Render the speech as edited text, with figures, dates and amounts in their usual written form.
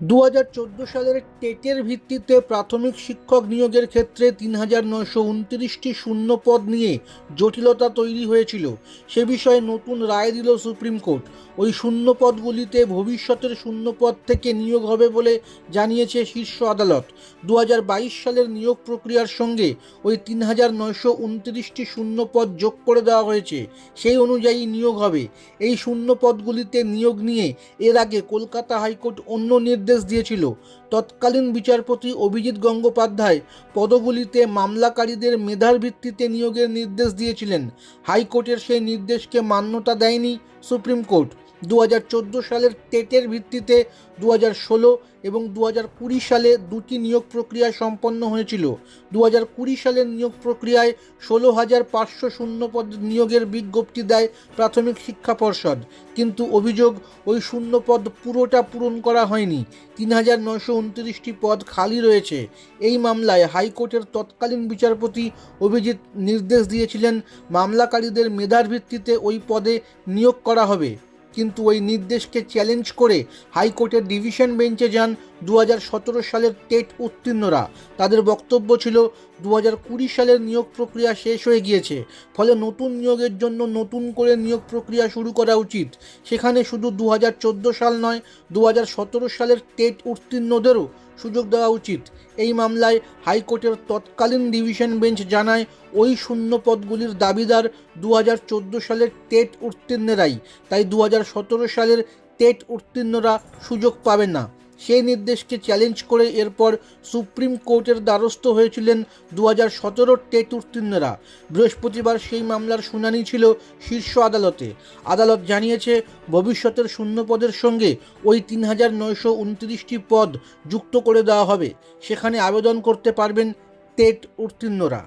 2014 সালের টেটের ভিত্তিতে প্রাথমিক শিক্ষক নিয়োগের ক্ষেত্রে ৩,৯২৯টি শূন্য পদ নিয়ে জটিলতা তৈরি হয়েছিল। সে বিষয়ে নতুন রায় দিল সুপ্রিম কোর্ট। ওই শূন্য পদগুলিতে ভবিষ্যতের শূন্য পদ থেকে নিয়োগ হবে বলে জানিয়েছে শীর্ষ আদালত। 2022 সালের নিয়োগ প্রক্রিয়ার সঙ্গে ওই ৩,৯২৯টি শূন্য পদ যোগ করে দেওয়া হয়েছে। সেই অনুযায়ী নিয়োগ হবে। এই শূন্য পদগুলিতে নিয়োগ নিয়ে এর আগে কলকাতা হাইকোর্ট অন্য নির্দেশ দিয়েছিল। তৎকালীন বিচারপতি অভিজিৎ গঙ্গোপাধ্যায় পদগুলিতে মামলাকারীদের মেধার ভিত্তিতে নিয়োগের নির্দেশ দিয়েছিলেন। হাইকোর্টের সেই নির্দেশকে মান্যতা দেয়নি সুপ্রিম কোর্ট। 2014 সালের টেটের ভিত্তিতে 2016 এবং 2020 সালে দুটি নিয়োগ প্রক্রিয়া সম্পন্ন হয়েছিল। 2020 সালের নিয়োগ প্রক্রিয়ায় 16,500 শূন্য পদ নিয়োগের বিজ্ঞপ্তি দেয় প্রাথমিক শিক্ষা পর্ষদ, কিন্তু অভিযোগ ওই শূন্য পদ পুরোটা পূরণ করা হয়নি। ৩,৯২৯টি পদ খালি রয়েছে। এই মামলায় হাইকোর্টের তৎকালীন বিচারপতি অভিজিৎ নির্দেশ দিয়েছিলেন মামলাকারীদের মেধার ভিত্তিতে ওই পদে নিয়োগ করা হবে, কিন্তু ওই নির্দেশকে চ্যালেঞ্জ করে হাইকোর্টের ডিভিশন বেঞ্চে যান 2017 সালের টেট উত্তীর্ণরা। তাদের বক্তব্য ছিল 2020 সালের নিয়োগ প্রক্রিয়া শেষ হয়ে গিয়েছে, ফলে নতুন নিয়োগের জন্য নতুন করে নিয়োগ প্রক্রিয়া শুরু করা উচিত। সেখানে শুধু 2014 সাল নয়, 2017 সালের টেট উত্তীর্ণদেরও সুযোগ দেওয়া উচিত। এই মামলায় হাইকোর্টের তৎকালীন ডিভিশন বেঞ্চ জানায় ওই শূন্য পদগুলির দাবিদার 2014 সালের টেট উত্তীর্ণরাই, তাই 2017 সালের টেট উত্তীর্ণরা সুযোগ পাবে না। সেই নির্দেশকে চ্যালেঞ্জ করে এরপর সুপ্রিম কোর্টের দ্বারস্থ হয়েছিলেন 2017 টেট উত্তীর্ণরা। বৃহস্পতিবার সেই মামলার শুনানি ছিল শীর্ষ আদালতে। আদালত জানিয়েছে ভবিষ্যতের শূন্য পদের সঙ্গে ওই ৩,৯২৯টি পদ যুক্ত করে দেওয়া হবে। সেখানে আবেদন করতে পারবেন টেট উত্তীর্ণরা।